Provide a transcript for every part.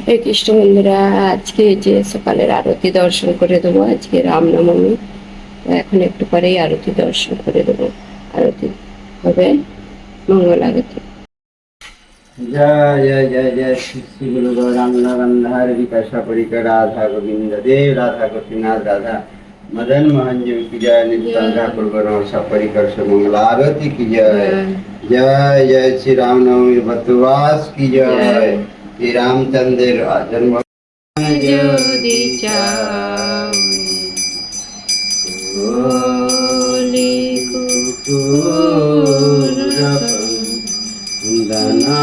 হরে কৃষ্ণ বন্ধুরা, আজকে যে সকালের আরতি দর্শন করে দেবো। আজকে রামনবমী, এখন একটু পরেই আরতি দর্শন করে দেবো। আরতি হবে, মঙ্গল আরতি। जय जय जय जय श्री श्री गुरु गौरांग गंधार विकासा परिकर राधा गोविंद देव राधा गोपीनाथ राधा मदन मोहन जी की जय नित्य ठाकुर गणों परिकर से मंगल आरती की जय। जय जय श्री रामनवमी बतवास की जय। श्री रामचंद्र जन्म যদি চাওলি দানা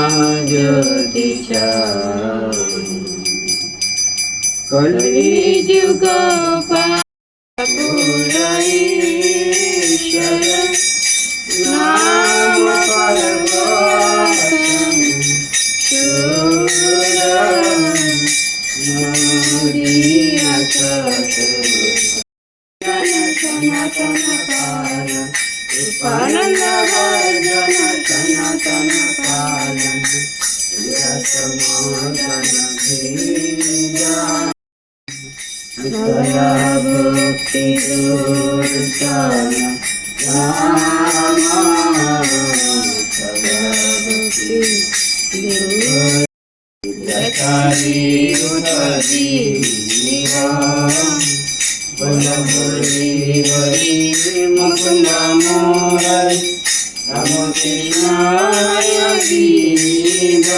যদি কলি যুগ নাম ভক্তি মুকুন্দ মোরারি রাম কৃষ্ণায় জীব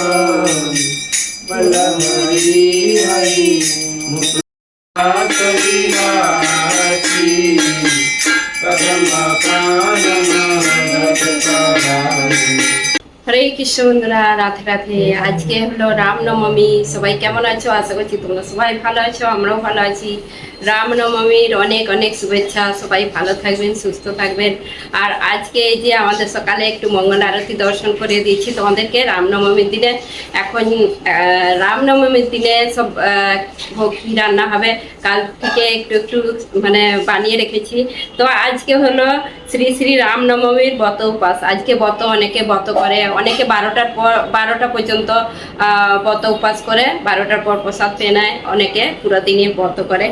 বল্লভ হরি হরি কবিরাজি প্রথম প্রাণ হরে কৃষ্ণ বন্ধুরা, রাধে রাধে। আজকে হলো রামনবমী। সবাই কেমন আছো? আশা করছি তোমরা সবাই ভালো আছো, আমরাও ভালো আছি। রামনবমীর অনেক অনেক শুভেচ্ছা। সবাই ভালো থাকবেন, সুস্থ থাকবেন। আর আজকে এই যে আমাদের সকালে একটু মঙ্গল আরতি দর্শন করে দিয়েছি তোমাদেরকে রামনবমীর দিনে। এখন রামনবমীর দিনে সব ভোগ রান্না হবে। কাল থেকে একটু একটু মানে বানিয়ে রেখেছি। তো আজকে হলো শ্রী শ্রী রামনবমীর ব্রত উপাস। আজকে ব্রত অনেকে ব্রত করে, অনেকে 12টা পর্যন্ত ব্রত উপাস করে, 12টার পর প্রসাদ পেয়ে নেয়, অনেকে পুরো দিনে ব্রত করে।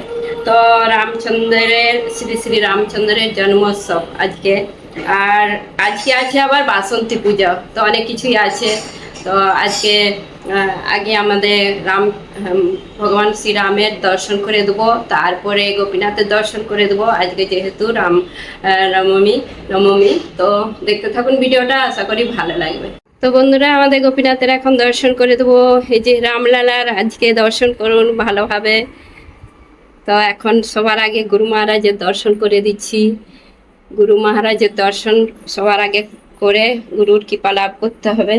তো রামচন্দ্রের শ্রী শ্রী রামচন্দ্রের জন্মোৎসব আজকে। আর আজকে আছে আবার বাসন্তী পূজা, তো অনেক কিছুই আছে। তো আজকে আগে আমাদের ভগবান শ্রীরামের দর্শন করে দেবো, তারপরে গোপীনাথের দর্শন করে দেবো। আজকে যেহেতু নবমী, তো দেখতে থাকুন ভিডিওটা, আশা করি ভালো লাগবে। তো বন্ধুরা, আমাদের গোপীনাথের এখন দর্শন করে দেবো। এই যে রামলালার আজকে দর্শন করুন ভালোভাবে। তো এখন সবার আগে গুরু মহারাজের দর্শন করে দিচ্ছি। গুরু মহারাজের দর্শন সবার আগে করে গুরুর কৃপা লাভ করতে হবে,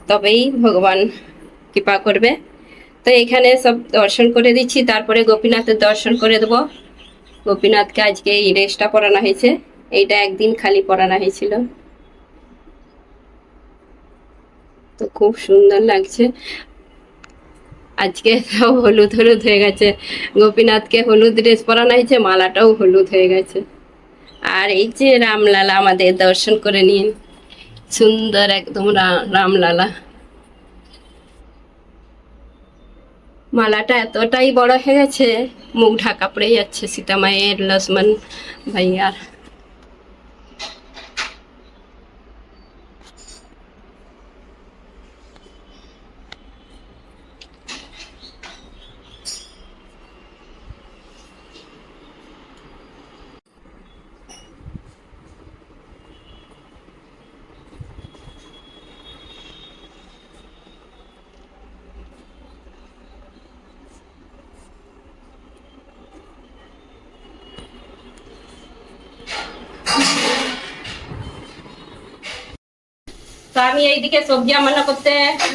তবেই ভগবান কৃপা করবে। তো এখানে সব দর্শন করে দিচ্ছি, তারপরে গোপীনাথের দর্শন করে দেবো। গোপীনাথকে আজকে এই ড্রেসটা পরানো হয়েছে, এইটা একদিন খালি পরানো হয়েছিল, তো খুব সুন্দর লাগছে। আজকে সব হলুদ হলুদ হয়ে গেছে। গোপীনাথকে হলুদ ড্রেস পরানো হয়েছে, মালাটাও হলুদ হয়ে গেছে। আর এই যে রামলালা আমাদের দর্শন করে নিন, সুন্দর একদম রামলালা। মালাটা এতটাই বড় হয়ে গেছে, মুখ ঢাকা পড়ে যাচ্ছে সীতা মায়ের, লক্ষ্মণ ভাইয়ার। তো আমি এইদিকে সবজি রান্না করতে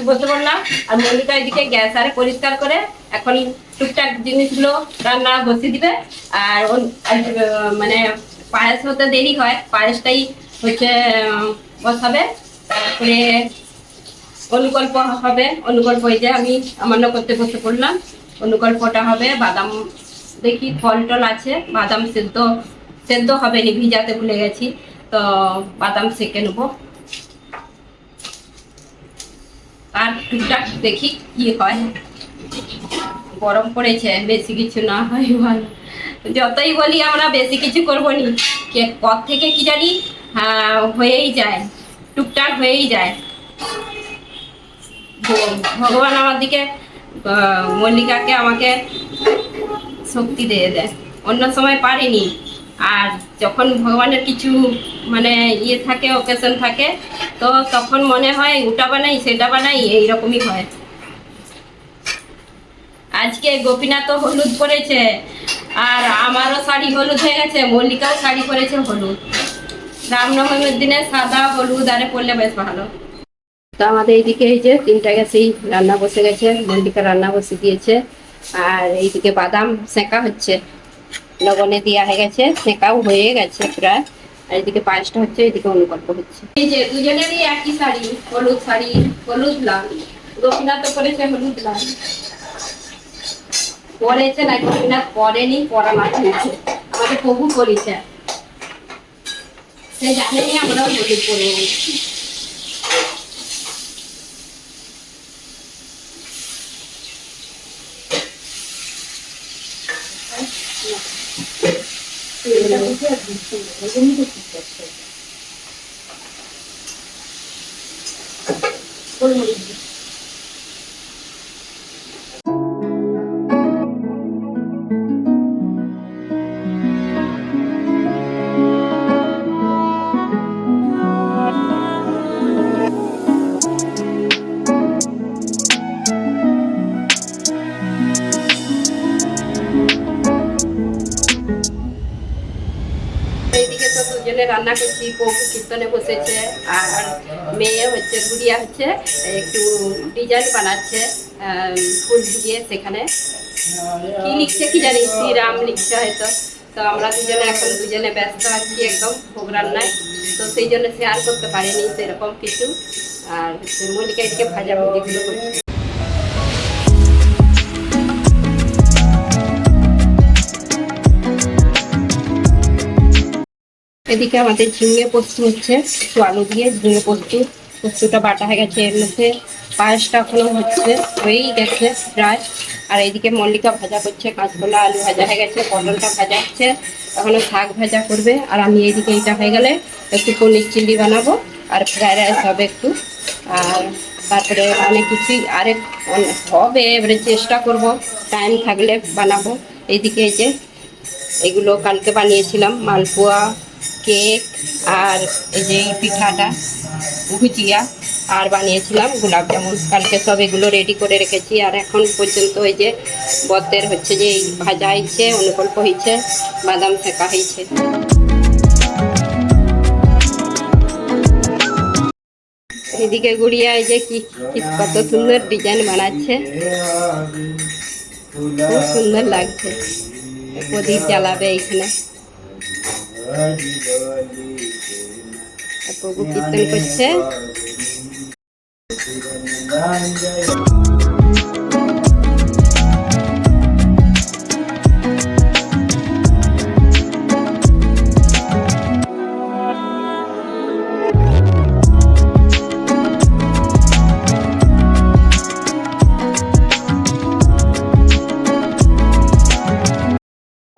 বসে পড়লাম, আর মল্লিকা এইদিকে গ্যাস আরে পরিষ্কার করে এখন টুকটাক জিনিসগুলো রান্না বসিয়ে দিবে। আর মানে পায়েস হতে দেরি হয়, পায়েসটাই হচ্ছে বসাবে। তারপরে অনুকল্প হবে, অনুকল্প এই যে আমি রান্না করতে বসে পড়লাম। অনুকল্পটা হবে বাদাম, দেখি ফল টল আছে, বাদাম সেদ্ধ হবে নি, ভিজাতে ভুলে গেছি, তো বাদাম সেঁকে নেবো। আর টুকটাক দেখি কি হয়। গরম পড়েছে, বেশি কিছু না হয় ভালো। যতই বলি আমরা বেশি কিছু করবো নি, কে কত থেকে কি জানি হয়েই যায়, টুকটাক হয়েই যায়। ভগবান আমার দিকে মল্লিকাকে আমাকে শক্তি দিয়ে দেয়, অন্য সময় পারিনি। আর যখন ভগবানের কিছু মানে ইয়ে থাকে, অকেশন থাকে, তো তখন মনে হয় ওটা বানাই সেটা বানাই, এইরকমই হয়। আজকে গোপীনাথও হলুদ পরেছে, আর আমারও শাড়ি হলুদ হয়ে গেছে, মল্লিকাও শাড়ি পরেছে হলুদ। রামনবমীর দিনে সাদা হলুদ আরে পরলে বেশ ভালো। তো আমাদের এইদিকে এই যে 3টা গ্যাসেই রান্না বসে গেছে, মল্লিকা রান্না বসে দিয়েছে। আর এইদিকে বাদাম সেঁকা হচ্ছে, লবণে দেওয়া হয়ে গেছে, সেঁকাও হয়ে গেছে প্রায়। আর এদিকে পায়েসটা হচ্ছে, এদিকে অনুকল্প হচ্ছে। এই যে দুজনেরই একই শাড়ি, হলুদ শাড়ি, হলুদ লাল। গোপীনাথ তো করেছে হলুদ লাল, পরেছে না গোপীনাথ পরেনি, পরা মাখিয়েছে। আমাদের প্রভু করেছে, সে জানেনি আমরাও হলুদ পরবো। এইদিকে তো দুজনে রান্না করছি, প্রভু কীর্তনে বসেছে। আর মেয়ে হচ্ছে, গুড়িয়া হচ্ছে একটু ডিজাইন বানাচ্ছে ফুল দিয়ে, সেখানে কি লিখছে কি জানি, শ্রীরাম লিখছে হয়তো। তো আমরা দুজনে এখন দুজনে ব্যস্ত আছি একদম ভোগ রান্নায়, তো সেই জন্য শেয়ার করতে পারিনি সেরকম কিছু। আর হচ্ছে মল্লিকা এদিকে ভাজা ভুজিগুলো করছে। এদিকে আমাদের ঝিঙে পোস্ত হচ্ছে, একটু আলু দিয়ে ঝিঙে পোস্তটা বাটা হয়ে গেছে। এর মধ্যে পায়েসটা এখনো হচ্ছে, হয়েই গেছে প্রায়। আর এইদিকে মল্লিকা ভাজা করছে, কাঁচকলা আলু ভাজা হয়ে গেছে, পটলটা ভাজা হচ্ছে, এখনো শাক ভাজা করবে। আর আমি এইদিকে এটা হয়ে গেলে একটু পনির চিলি বানাবো, আর ফ্রাইড রাইস হবে একটু। আর তারপরে অনেক কিছুই আরেক হবে, এবারে চেষ্টা করব টাইম থাকলে বানাবো। এইদিকে এই যে এগুলো কালকে বানিয়েছিলাম, মালপোয়া, কেক, আর এই যে পিঠাটা ভুজিয়া, আর বানিয়েছিলাম গোলাপ জামুন। কালকে সব এগুলো রেডি করে রেখেছি। আর এখন পর্যন্ত ওই যে বদ্দের হচ্ছে যে এই ভাজা হয়েছে, অনুকল্প হয়েছে, বাদাম সেঁকা হয়েছে। এদিকে গুড়িয়া এই যে কি কত সুন্দর ডিজাইন বানাচ্ছে, খুব সুন্দর লাগছে। প্রদীপ জ্বালাবে এইখানে, প্রভু কীর্তন করছে।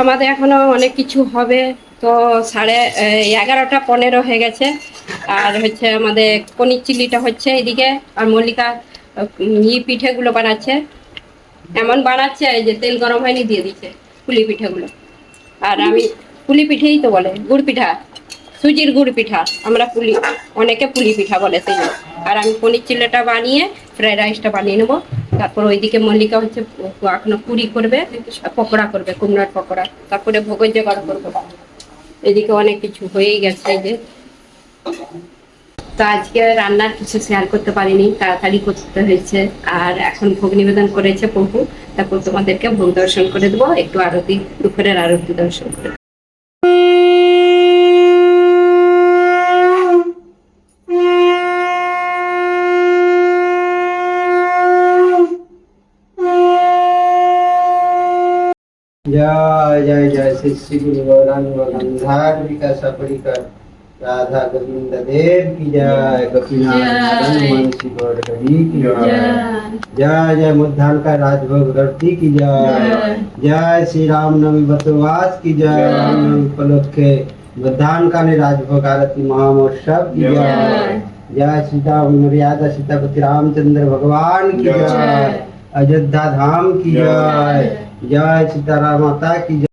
আমাদের এখনো অনেক কিছু হবে, তো 11:15 হয়ে গেছে। আর হচ্ছে আমাদের পনির চিল্লিটা হচ্ছে এদিকে, আর মল্লিকা পিঠেগুলো বানাচ্ছে। এমন বানাচ্ছে যে তেল গরম হয়নি দিয়ে দিচ্ছে পুলি পিঠেগুলো। আর আমি পুলি পিঠেই তো বলে, গুড় পিঠা, সুজির গুড় পিঠা, আমরা অনেকে পুলি পিঠা বলে সেই জন্য। আর আমি পনির চিল্লিটা বানিয়ে ফ্রাইড রাইসটা বানিয়ে নেবো। তারপর ওইদিকে মল্লিকা হচ্ছে এখনো পুরি করবে, পকোড়া করবে, কুমড়ার পকোড়া। তারপরে ভোগের জোগাড় করবো। এদিকে অনেক কিছু হয়েই গেছে এই যে। তো আজকে রান্নার কিছু শেয়ার করতে পারিনি, তাড়াতাড়ি করতে হয়েছে। আর এখন ভোগ নিবেদন করেছে প্রভু, তারপর তোমাদেরকে ভোগ দর্শন করে দেবো, একটু আরতি, দুপুরের আরতি দর্শন করে। जय जय जय श्री श्री गुरु गौरांग गंधार विकास परिकर राधा गोविंद देव की जय, गोपीनाथ मदन मोहन श्री गौर हरि की जय, जय जय मुद्धान का राजभोग धरती की जय, जय श्री राम नवमी बसवास की जय, रामनवमी उपलक्षे मुद्धान का ने राजभोग आरती महामहोत्सव की जय, जय सीता मर्यादा सीतापति रामचंद्र भगवान की जय, अयोध्या धाम की जय, जय सीताराम माता की जय।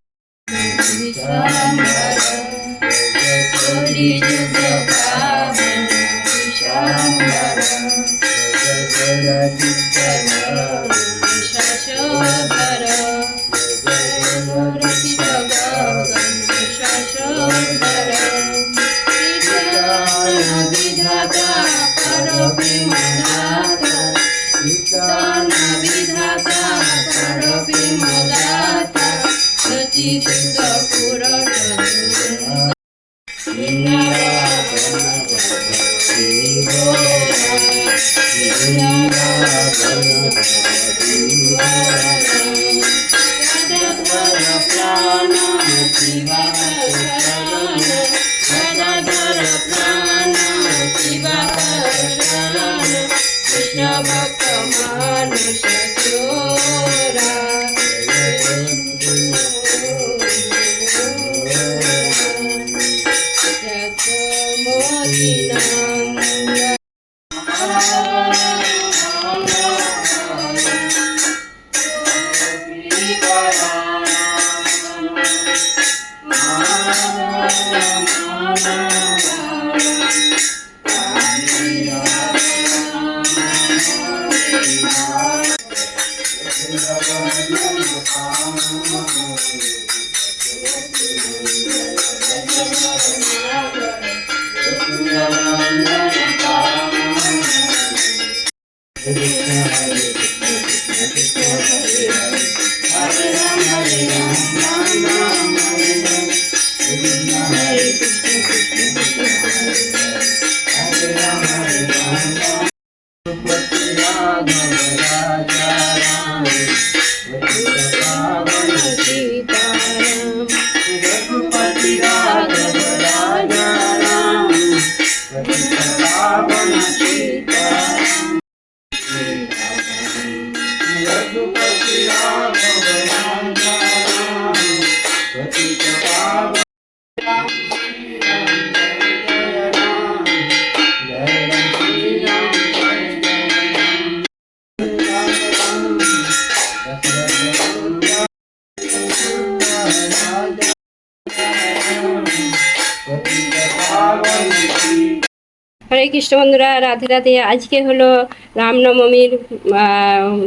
হরে কৃষ্ণ বন্ধুরা, রাধে রাধে। আজকে হলো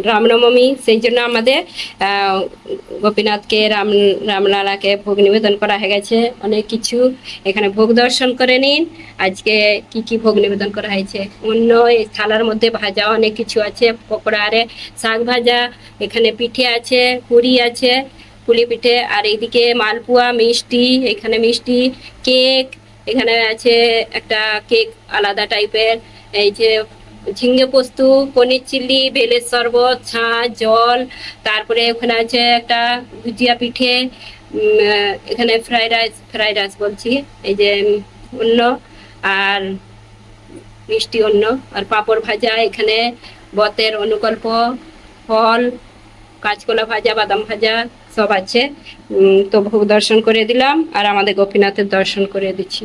রামনবমী, সেই জন্য আমাদের গোপীনাথকে রামলালাকে ভোগ নিবেদন করা হয়ে গেছে। অনেক কিছু এখানে ভোগ দর্শন করে নিন। আজকে কি কি ভোগ নিবেদন করা হয়েছে, অন্য এই থালার মধ্যে ভাজা অনেক কিছু আছে, পকোড়া আরে শাক ভাজা, এখানে পিঠে আছে, পুরি আছে, পুলি পিঠে, আর এইদিকে মালপোয়া, মিষ্টি, এখানে মিষ্টি, কেক, এখানে আছে একটা কেক আলাদা টাইপের, এই যে ঝিঙ্গে পোস্ত, পনির চিল্লি, বেলের শরবত, ছাঁচ, জল, তারপরে ওখানে আছে একটা ভুজিয়া পিঠে, এখানে ফ্রাইড রাইস বলছি, এই যে অন্য, আর মিষ্টি অন্য, আর পাঁপড় ভাজা, এখানে বতের অনুকল্প, ফল, কাঁচকলা ভাজা, বাদাম ভাজা সব আছে। তো ভোগ দর্শন করে দিলাম, আর আমাদের গোপীনাথের দর্শন করে দিচ্ছি।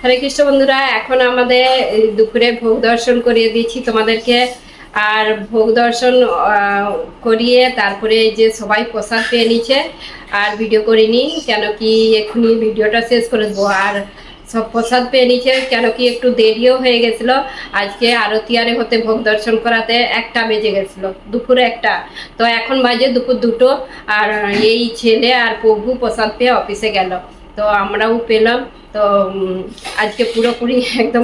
হরে কৃষ্ণ বন্ধুরা, এখন আমাদের দুপুরে ভোগ দর্শন করিয়ে দিচ্ছি তোমাদেরকে। আর ভোগ দর্শন করিয়ে তারপরে যে সবাই প্রসাদ পেয়ে নিচ্ছে, আর ভিডিও করিনি কেন কি এক্ষুনি ভিডিওটা শেষ করে দেবো। আর সব প্রসাদ পেয়ে নিচ্ছে কেন কি একটু দেরিও হয়ে গেছিলো। আজকে আরতি আরে হতে ভোগ দর্শন করাতে 1টা বেজে গেছিলো, দুপুরে 1টা, তো এখন বাজে দুপুর 2টো। আর এই ছেলে আর প্রভু প্রসাদ পেয়ে অফিসে গেল, তো আমরাও পেলাম। তো আজকে পুরোপুরি একদম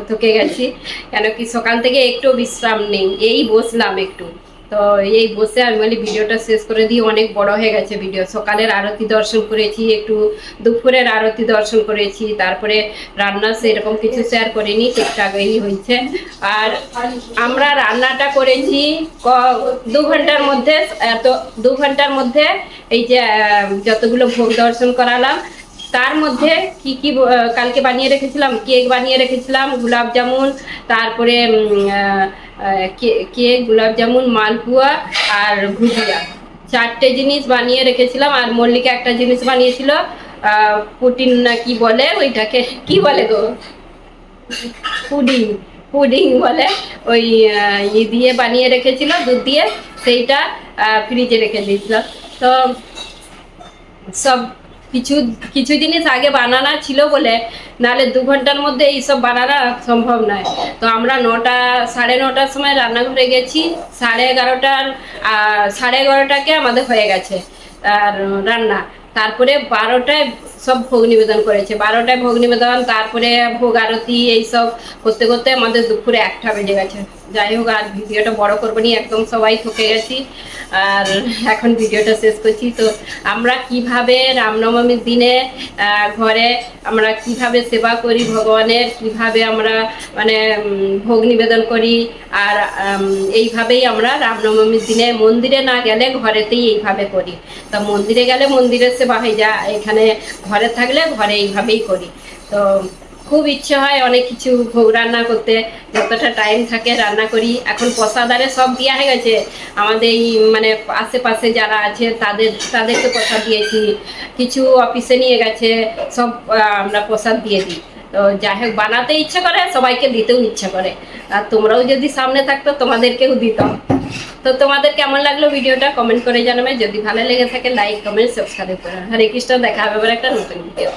থকে গেছি, কেন কি সকাল থেকে একটু বিশ্রাম নেই, এই বসলাম একটু। তো এই বসে আমি বলি ভিডিওটা শেষ করে দিই, অনেক বড় হয়ে গেছে ভিডিও। সকালের আরতি দর্শন করেছি, একটু দুপুরের আরতি দর্শন করেছি, তারপরে রান্না সেরকম কিছু শেয়ার করিনি, ঠিকঠাকই হয়েছে। আর আমরা রান্নাটা করেছি 2 ঘন্টার মধ্যে। তো 2 ঘন্টার মধ্যে এই যে যতগুলো ভোগ দর্শন করালাম তার মধ্যে কি কি কালকে বানিয়ে রেখেছিলাম, কেক বানিয়ে রেখেছিলাম, গোলাপ জামুন, তারপরে কেক, গোলাপ জামুন, মালপোয়া আর ভুজিয়া, 4টে জিনিস বানিয়ে রেখেছিলাম। আর মল্লিকা একটা জিনিস বানিয়েছিল, পুটিন না কি বলে ওইটাকে, কি বলে গো, পুডিং, পুডিং বলে। ওই দিয়ে বানিয়ে রেখেছিল দুধ দিয়ে, সেইটা ফ্রিজে রেখে দিয়েছিল। তো সব কিছু কিছু জিনিস আগে বানানো ছিল বলে, নাহলে 2 ঘন্টার মধ্যে এইসব বানানো সম্ভব নয়। তো আমরা 9টা, 9:30টার সময় রান্নাঘরে গেছি, 11:30টার 11:30টাকে আমাদের হয়ে গেছে আর রান্না। তারপরে 12টায় সব ভোগ নিবেদন করেছে, 12টায় ভোগ নিবেদন, তারপরে ভোগ আরতি, এইসব করতে করতে আমাদের দুপুরে 1টা বেজে গেছে। যাই হোক, আর ভিডিওটা বড় করবো নি, একদম সবাই থকে গেছি আর এখন ভিডিওটা শেষ করছি। তো আমরা কিভাবে রামনবমীর দিনে ঘরে আমরা কিভাবে সেবা করি ভগবানের, কিভাবে আমরা মানে ভোগ নিবেদন করি, আর এইভাবেই আমরা রামনবমীর দিনে মন্দিরে না গেলে ঘরেতেই এইভাবে করি। তা মন্দিরে গেলে মন্দিরের সেবা হয়ে যায়, এখানে ঘরে থাকলে ঘরে এইভাবেই করি। তো খুব ইচ্ছে হয় অনেক কিছু ভোগ রান্না করতে, যতটা টাইম থাকে রান্না করি। এখন প্রসাদারে সব দেওয়া হয়ে গেছে, আমাদের এই মানে আশেপাশে যারা আছে তাদেরকে প্রসাদ দিয়েছি, কিছু অফিসে নিয়ে গেছে, সব আমরা প্রসাদ দিয়ে দিই। তো যাই হোক, বানাতে ইচ্ছে করে, সবাইকে দিতেও ইচ্ছে করে। আর তোমরাও যদি সামনে থাকতো তোমাদেরকেও দিতাম। তো তোমাদের কেমন লাগলো ভিডিওটা কমেন্ট করে জানাবে, যদি ভালো লেগে থাকে লাইক, কমেন্ট, সাবস্ক্রাইব করো। হরে কৃষ্ণ, দেখা হবে আবার একটা নতুন ভিডিও।